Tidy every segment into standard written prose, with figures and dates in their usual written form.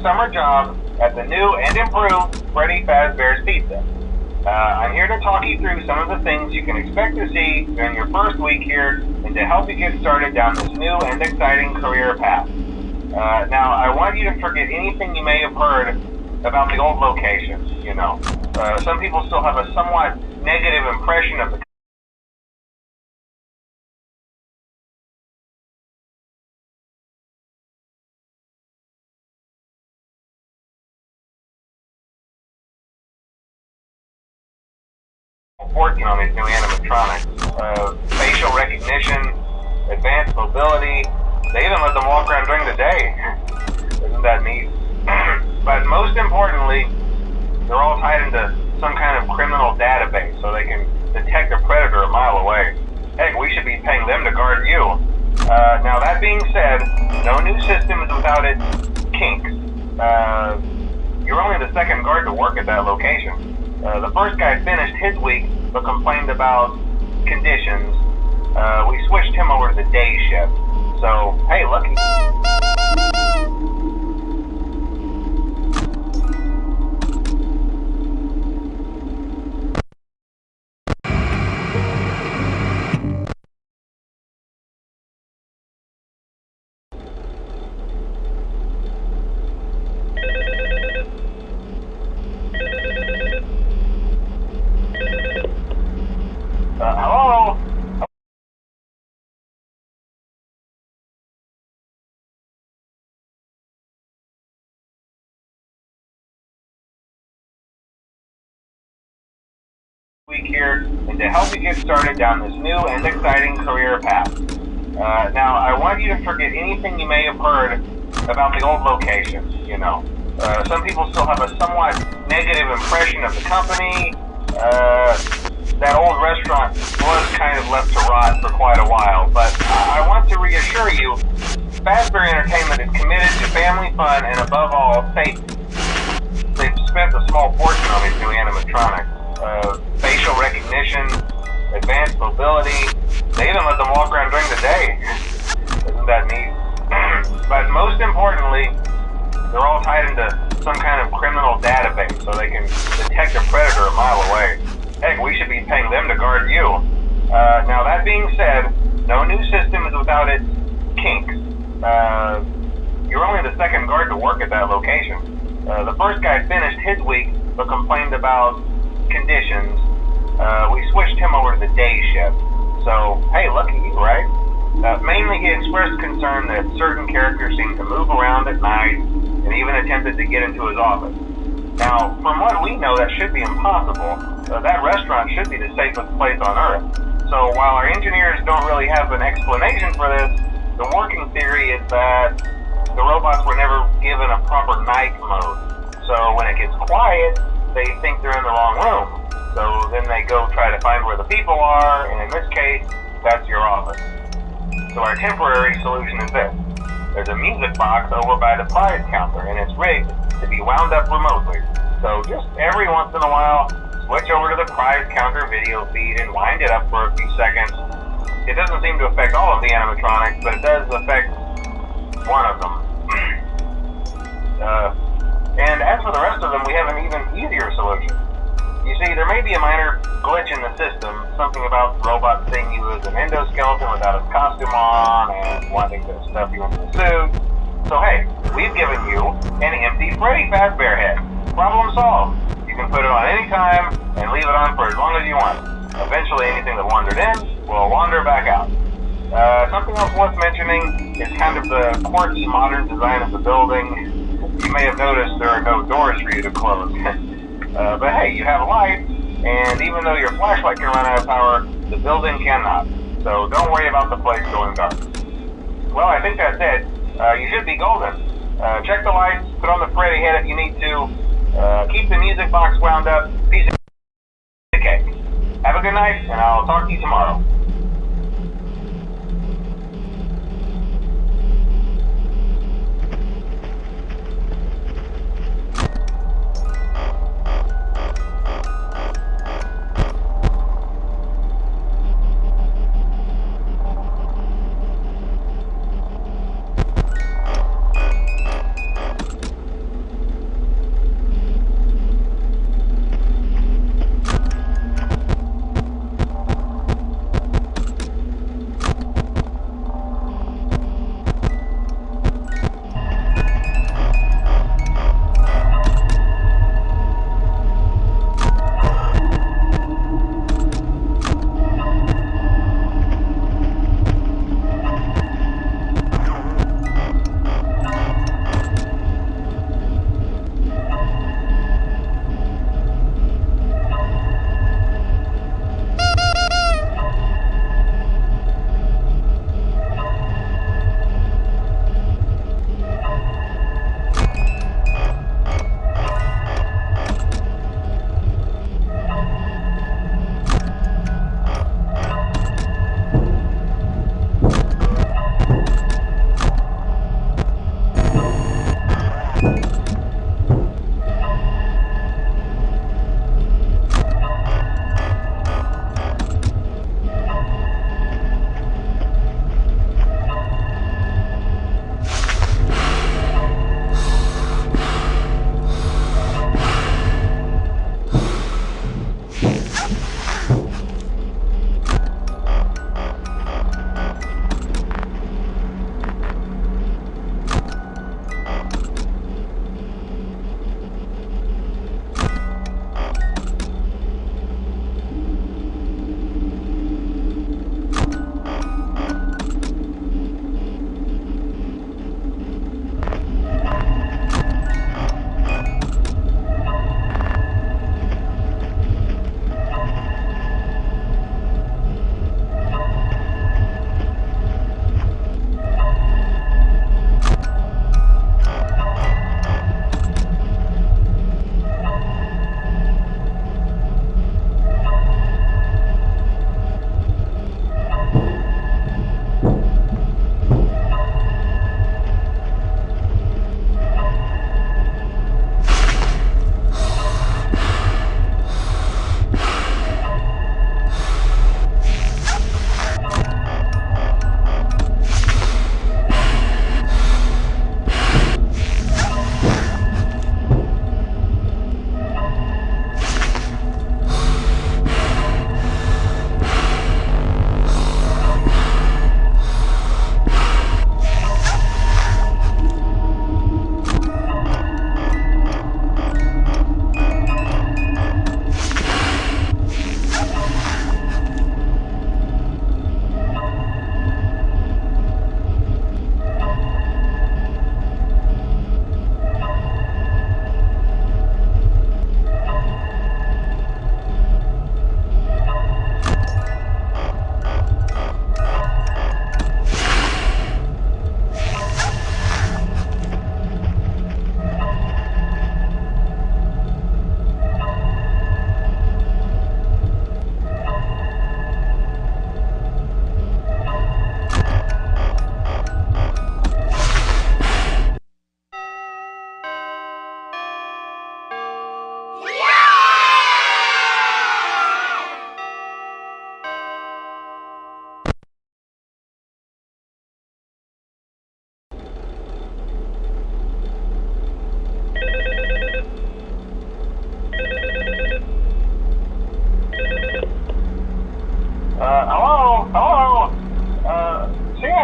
summer job at the new and improved Freddy Fazbear's Pizza. I'm here to talk you through some of the things you can expect to see during your first week here and to help you get started down this new and exciting career path. Now, I want you to forget anything you may have heard about the old locations, you know. Some people still have a somewhat negative impression of the working on these new animatronics. Facial recognition, advanced mobility, they even let them walk around during the day. Isn't that neat? But most importantly, they're all tied into some kind of criminal database so they can detect a predator a mile away. Heck, we should be paying them to guard you. Now that being said, no new system is without its kinks. You're only the second guard to work at that location. The first guy finished his week but complained about conditions. We switched him over to the day shift. So, hey, lucky. Hello? Week here and to help you get started down this new and exciting career path. Now, I want you to forget anything you may have heard about the old locations, you know. Some people still have a somewhat negative impression of the company. That old restaurant was kind of left to rot for quite a while, but I want to reassure you, Fazbear Entertainment is committed to family fun and above all, safety. They've spent a small fortune on these new animatronics. Facial recognition, advanced mobility, they even let them walk around during the day. Isn't that neat? But most importantly, they're all tied into some kind of criminal database so they can detect a predator a mile away. Heck, we should be paying them to guard you. Now that being said, no new system is without its kinks. You're only the second guard to work at that location. The first guy finished his week but complained about conditions. We switched him over to the day shift. So, hey, lucky you, right? Mainly he expressed concern that certain characters seemed to move around at night and even attempted to get into his office. Now, from what we know, that should be impossible. That restaurant should be the safest place on Earth. So while our engineers don't really have an explanation for this, the working theory is that the robots were never given a proper night mode. So when it gets quiet, they think they're in the wrong room. So then they go try to find where the people are, and in this case, that's your office. So our temporary solution is this. There's a music box over by the prize counter, and it's rigged to be wound up remotely. So just every once in a while, switch over to the prize counter video feed and wind it up for a few seconds. It doesn't seem to affect all of the animatronics, but it does affect one of them. And as for the rest of them, we have an even easier solution. You see, there may be a minor glitch in the system, something about the robot seeing you as an endoskeleton without his costume on and wanting to stuff you into the suit. So hey, we've given you an empty Freddy Fazbear head. Problem solved. You can put it on any time and leave it on for as long as you want. Eventually anything that wandered in will wander back out. Something else worth mentioning is kind of the quirky modern design of the building. You may have noticed there are no doors for you to close. But hey, you have a light, and even though your flashlight can run out of power, the building cannot. So don't worry about the place going dark. Well, I think that's it. You should be golden. Check the lights, put on the Freddy head if you need to. Keep the music box wound up. Piece of cake. Have a good night, and I'll talk to you tomorrow.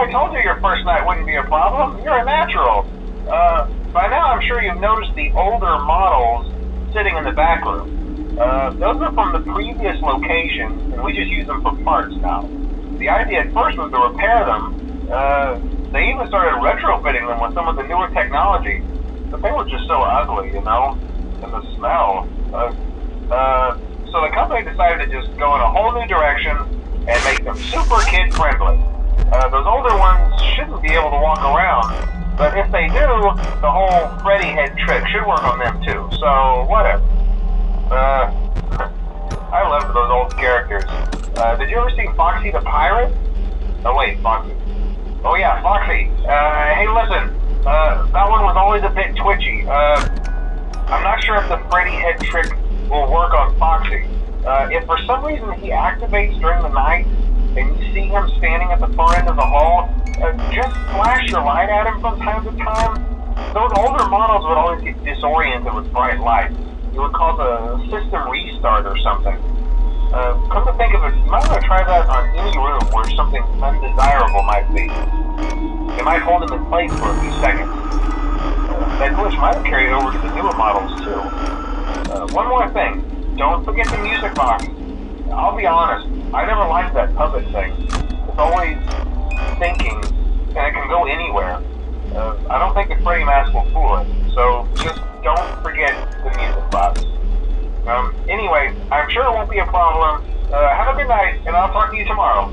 I told you your first night wouldn't be a problem. You're a natural. By now I'm sure you've noticed the older models sitting in the back room. Those are from the previous location, and we just use them for parts now. The idea at first was to repair them. They even started retrofitting them with some of the newer technology, but they were just so ugly, you know, and the smell. So the company decided to just go in a whole new direction and make them super kid-friendly. Those older ones shouldn't be able to walk around, but if they do, the whole Freddy head trick should work on them too, so whatever. I loved those old characters. Did you ever see Foxy the Pirate? Oh wait, Foxy. Oh yeah, Foxy. Hey listen, that one was always a bit twitchy. I'm not sure if the Freddy head trick will work on Foxy. If for some reason he activates during the night, and you see him standing at the far end of the hall, just flash your light at him from time to time. Those older models would always get disoriented with bright lights. It would cause a system restart or something. Come to think of it, you might want to try that on any room where something undesirable might be. It might hold him in place for a few seconds. That glitch might have carried over to the newer models too. One more thing, don't forget the music box. I'll be honest, I never liked that puppet thing. It's always thinking, and it can go anywhere. I don't think the Freddy mask will fool it, so just don't forget the music box. Anyway, I'm sure it won't be a problem. Have a good night, and I'll talk to you tomorrow.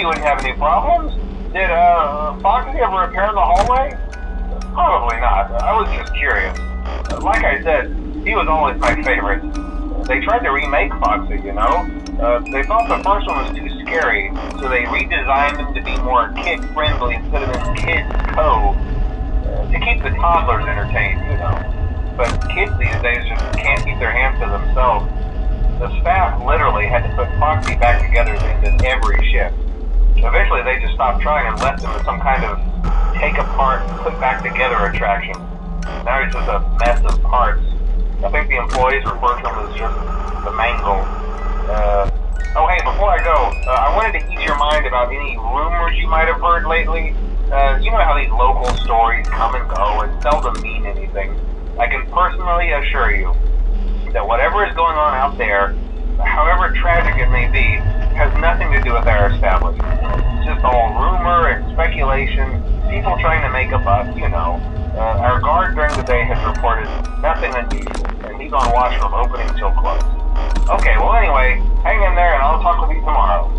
you wouldn't have any problems. Did Foxy ever appear in the hallway? Probably not. I was just curious. Like I said, he was always my favorite. They tried to remake Foxy, you know? They thought the first one was too scary, so they redesigned him to be more kid-friendly instead of in Kids Cove, to keep the toddlers entertained, you know. But kids these days just can't keep their hands to themselves. The staff literally had to put Foxy back together into every shift. Eventually they just stopped trying and left him as some kind of take apart, put back together attraction. Now he's just a mess of parts. I think the employees refer to him as just the mangle. Oh hey, before I go, I wanted to ease your mind about any rumors you might have heard lately. You know how these local stories come and go and seldom mean anything. I can personally assure you that whatever is going on out there, however tragic it may be, has nothing to do with our establishment. It's just all rumor and speculation, people trying to make a buck, you know. Our guard during the day has reported nothing unusual, and he's on watch from opening till close. Okay, well anyway, hang in there and I'll talk with you tomorrow.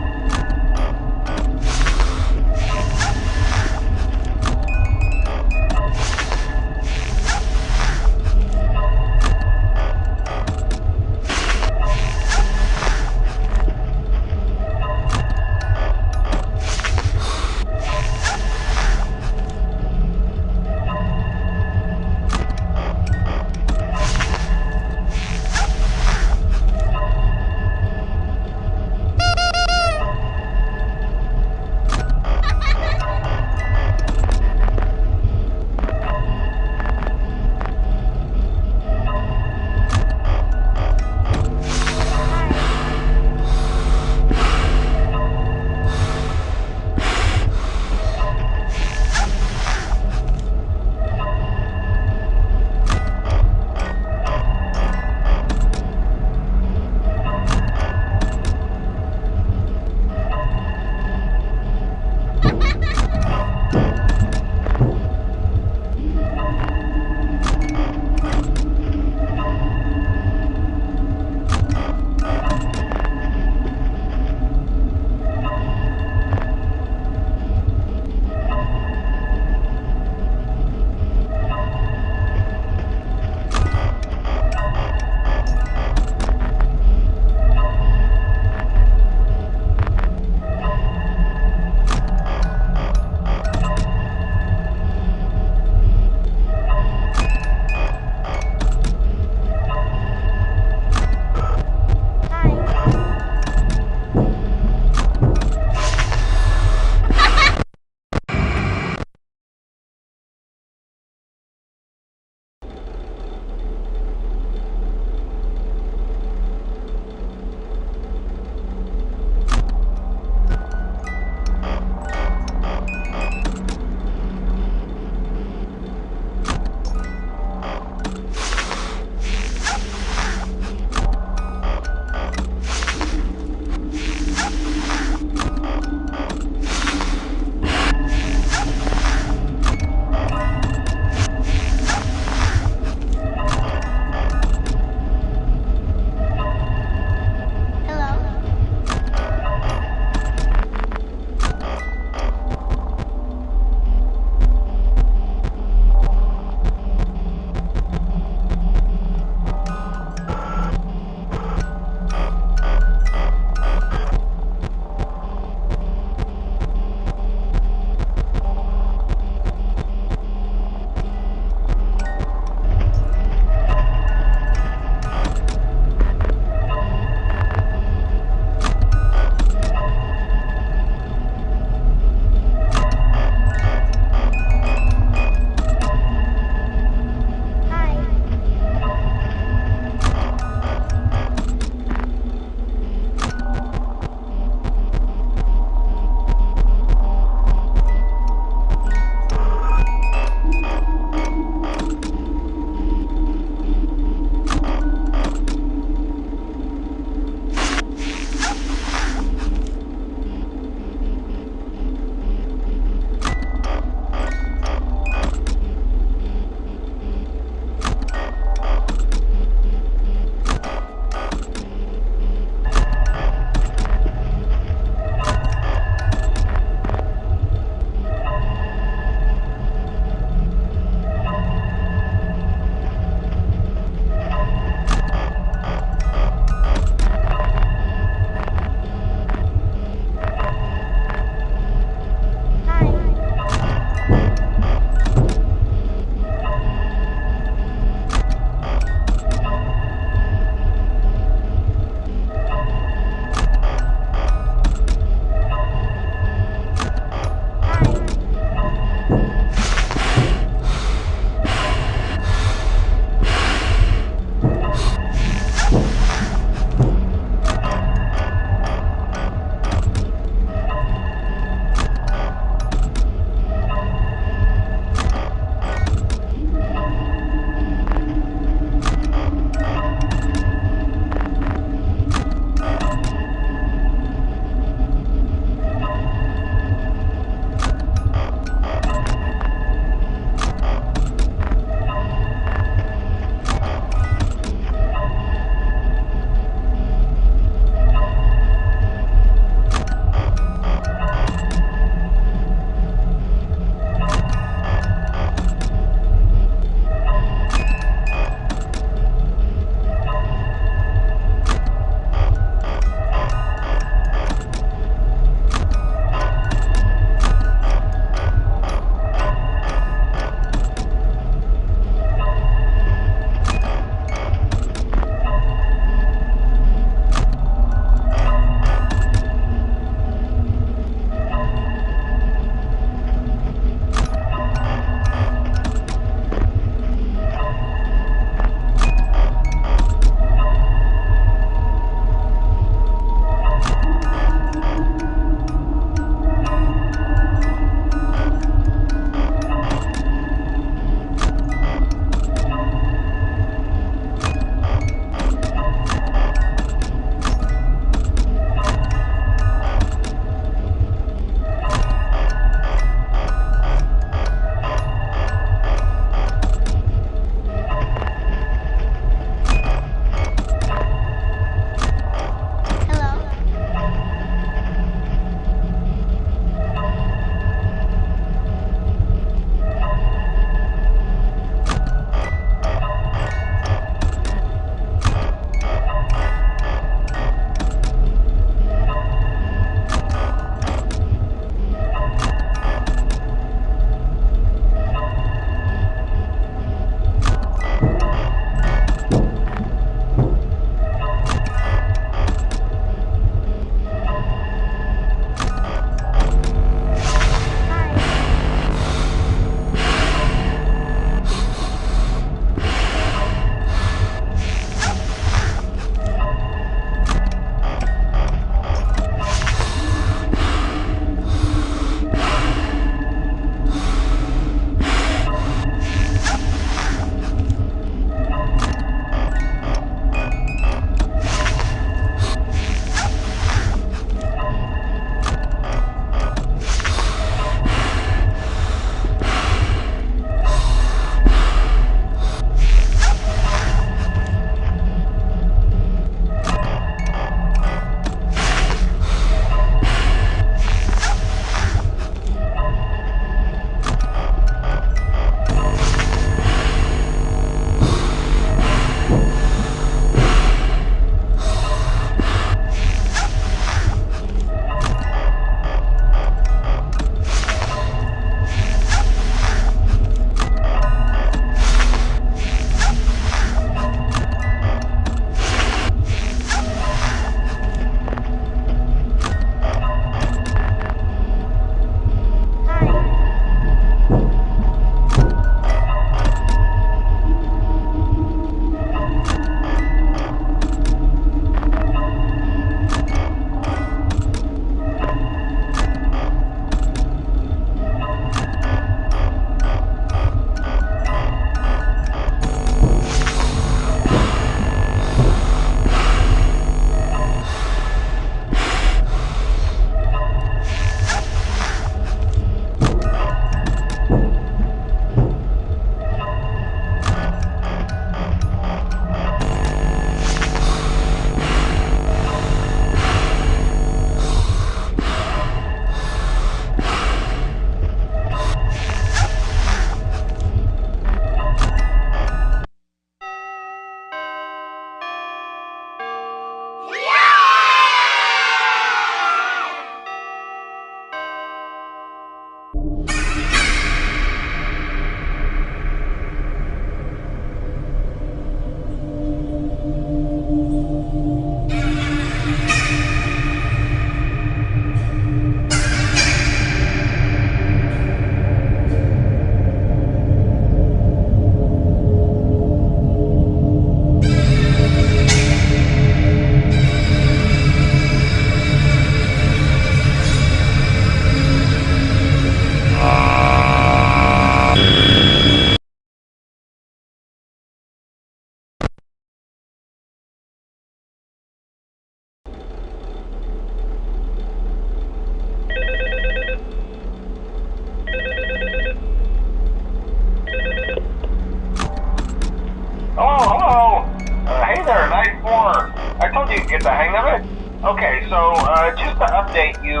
so you can get the hang of it? Okay, so just to update you,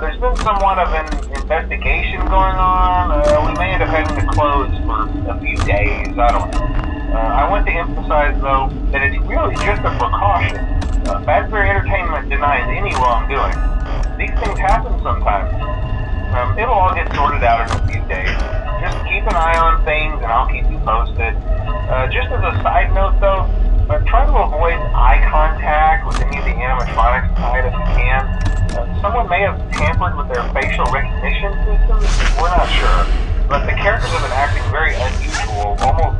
there's been somewhat of an investigation going on. We may end up having to close for a few days. I don't know. I want to emphasize, though, that it's really just a precaution. Fazbear Entertainment denies any wrongdoing. These things happen sometimes. It'll all get sorted out in a few days. Just keep an eye on things, and I'll keep you posted. Just as a side note, though, try to avoid eye contact with any of the animatronics inside if you can. Someone may have tampered with their facial recognition systems. We're not sure. But the characters have been acting very unusual, almost